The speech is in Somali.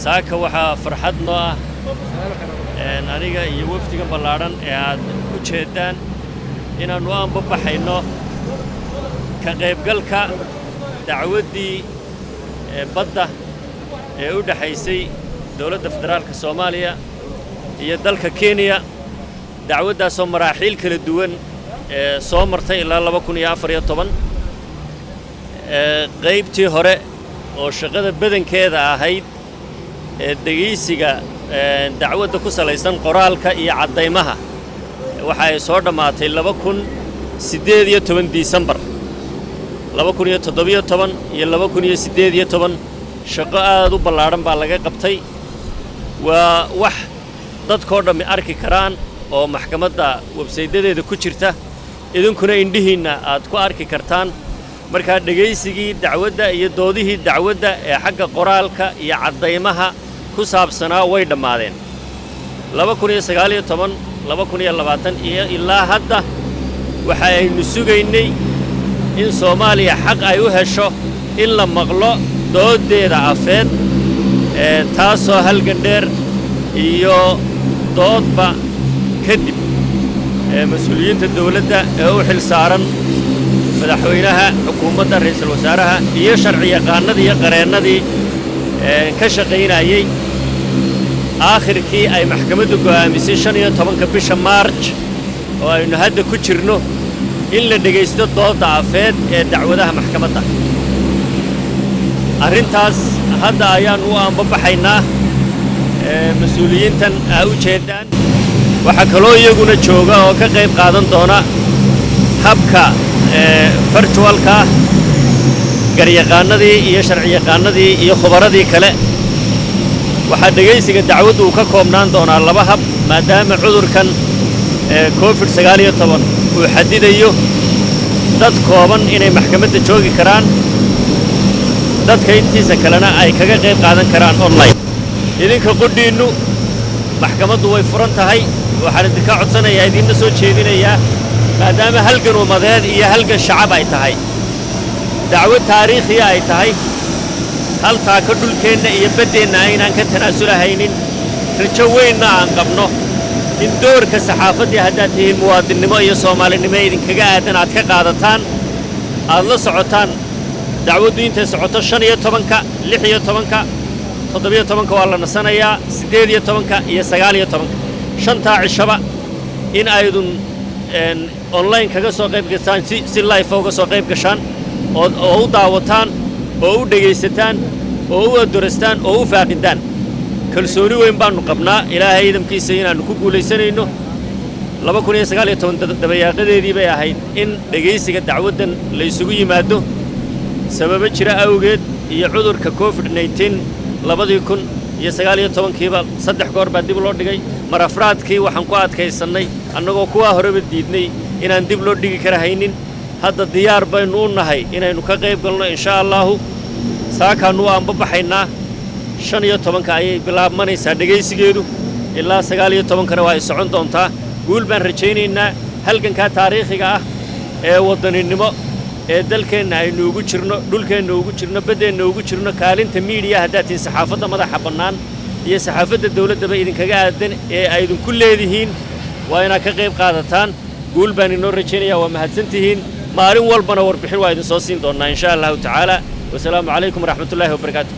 saaka waxaa farxad noo ah aniga iyo wafdiga ballaaran ee aad u jeedaan inaannu aanbabaxayno ka qaybgalka dacwaddii badda ee u dhaxaysay dawladda federaalka Soomaaliya iyo dalka Kenya dacwaddaasoo maraaxiil kala duwan soo martay ilaa 2014 qaybtii hore oo shaqada badankeeda ahayd dhageysiga dacwadda ku salaysan qoraalka iyo cadeymaha waxa ay soo dhamaatay 2018 December 2017 iyo 2018 shaqo aad u ballaaran baa laga qabtay waa wax dadkoo dhammi arki karaan oo maxkamadda websaydadeeda ku jirta idinkuna indhihiinna aad ku arki kartaan markaa dhageysigii dacwadda iyo doodihii dacwadda ee xagga qoraalka iyo cadeymaha ku saabsanaa way dhammaadeen 2019 2020 iyo ilaa hadda waxa aynu sugaynay in Soomaaliya xaq ay u hesho in la maqlo doodeeda afeed taasoo halgan dheer iyo doodba kadib mas'uuliyiinta dawladda ee u xil saaran madaxweynaha xukuumadda ra'iisul wasaaraha iyo sharci yaqaanadii iyo qareennadii ka shaqaynayay aakhirkii ay maxkamaddu go'aamisay 15 bisha March oo aynu hadda ku jirno in la dhageysto doodda afeed ee dacwadaha maxkamadda arrintaas hadda ayaan u aanbabaxaynaa mas'uuliyiintan ay u jeedaan waxa kaloo iyaguna jooga oo ka qayb qaadan doona habka virtualka garyaqaanadii iyo sharci yaqaanadii iyo khubaradii kale waxaa dhageysiga dacwaddu uu ka koobnaan doonaa laba hab maadaama cudurkan COVID-19 uu xadidayo dad kooban inay maxkamadda joogi karaan dadka intiisa kalena ay kaga qayb qaadan karaan online idinka qudhiinnu maxkamaddu way furan tahay waxaan idinka codsanayaa idinna soo jeedinayaa maadaama halgan umadeed iyo halgan shacab ay tahay dacwad taariikhiya ay tahay hal taako dhulkeenna iyo baddeenna aynaan ka tanaasulahaynin rajo weynna aan qabno in doorka saxaafaddii haddaad tihiin muwaadinnimo iyo soomaalinimo idinkaga aadan aad ka qaadataan aad la socotaan dacwaddu intay socoto 15 16 17 waa la nasanayaa 18 iyo 19 shantaa cishaba in aydun online kaga soo qayb gashaan si live uga soo qayb gashaan oo u daawataan oo u dhageysataan oo u adorestaan oo u faaqidaan kalsooni weyn baanu qabnaa ilaahay idamkiisa inaanu ku guulaysanayno 2019 dabayaaqadeedii bay ahayd in dhageysiga dacwaddan la isugu yimaado sababo jira awgeed iyo cudurka COVID-19 2019kiiba 3 goor baa dib loo dhigay mar afraadkii waxaan ku adkaysannay annagoo kuwaa horeba diidnay inaan dib loo dhigi kara haynin hadda diyaar baynu u nahay inaynu ka qayb galno insha Allahu saakaannu aanbabaxaynaa 15 ayay bilaabmanaysaa dhageysigeedu ilaa 19 waa ay socon doontaa guul baan rajaynaynaa halganka taariikhiga ah ee wadaninimo ee dalkeenna aynu ugu jirno dhulkeenna ugu jirno baddeenna ugu jirno kaalinta media hadaatiin saxaafadda madaxa bannaan iyo saxaafadda dawladdaba idinkaga aadan ee aydin ku leedihiin waa inaad ka qayb qaadataan guul baan inoo rajaynayaa waa mahadsantihiin maalin walbana warbixin waa idin soo siin doonaa insha Allahu tacaala wasalaamu calaykum waraxmatullaahi wabarakaatuh